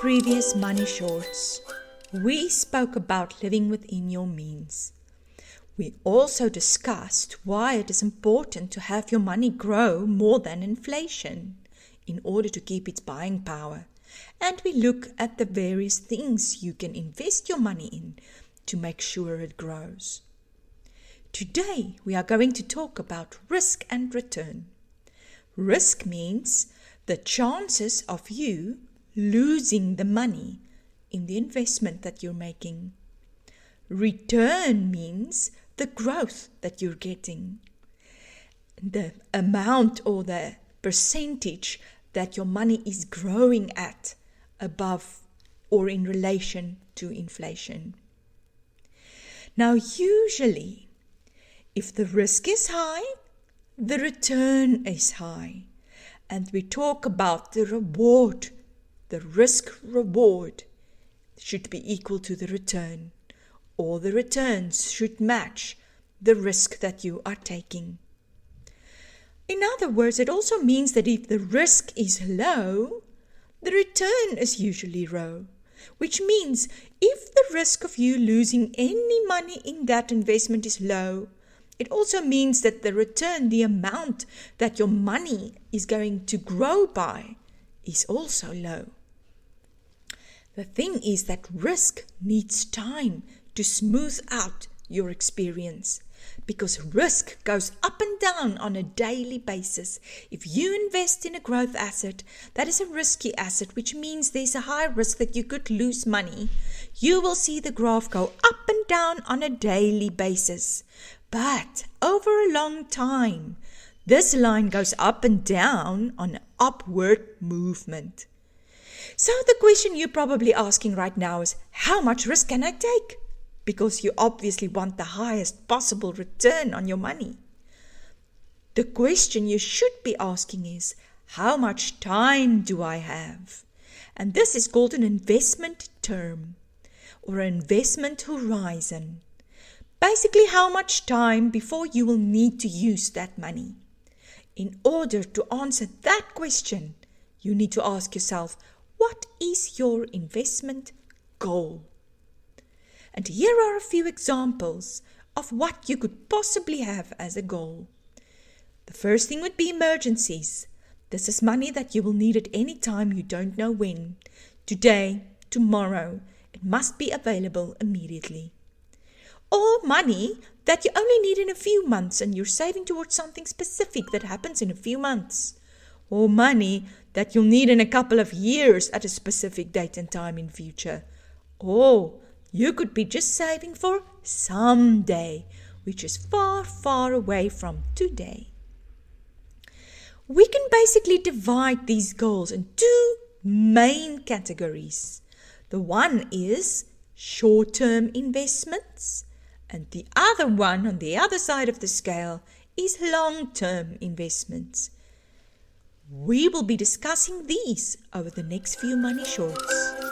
previous Money Shorts, we spoke about living within your means. We also discussed why it is important to have your money grow more than inflation in order to keep its buying power. And we look at the various things you can invest your money in to make sure it grows. Today, we are going to talk about risk and return. Risk means the chances of you losing the money in the investment that you're making. Return means the growth that you're getting. The amount or the percentage that your money is growing at above or in relation to inflation. Now, usually, if the risk is high, the return is high. And we talk about the reward. The risk-reward should be equal to the return, or the returns should match the risk that you are taking. In other words, it also means that if the risk is low, the return is usually low, which means if the risk of you losing any money in that investment is low, it also means that the return, the amount that your money is going to grow by, is also low. The thing is that risk needs time to smooth out your experience, because risk goes up and down on a daily basis. If you invest in a growth asset, that is a risky asset, which means there's a high risk that you could lose money. You will see the graph go up and down on a daily basis. But over a long time, this line goes up and down on an upward movement. So the question you're probably asking right now is, how much risk can I take? Because you obviously want the highest possible return on your money. The question you should be asking is, how much time do I have? And this is called an investment term or an investment horizon. Basically, how much time before you will need to use that money. In order to answer that question, you need to ask yourself, what is your investment goal? And here are a few examples of what you could possibly have as a goal. The first thing would be emergencies. This is money that you will need at any time, you don't know when. Today, tomorrow, it must be available immediately. Or money that you only need in a few months and you're saving towards something specific that happens in a few months. Or money that you'll need in a couple of years at a specific date and time in future. Or you could be just saving for someday, which is far, far away from today. We can basically divide these goals in two main categories. The one is short-term investments, and the other one on the other side of the scale is long-term investments. We will be discussing these over the next few Money Shorts.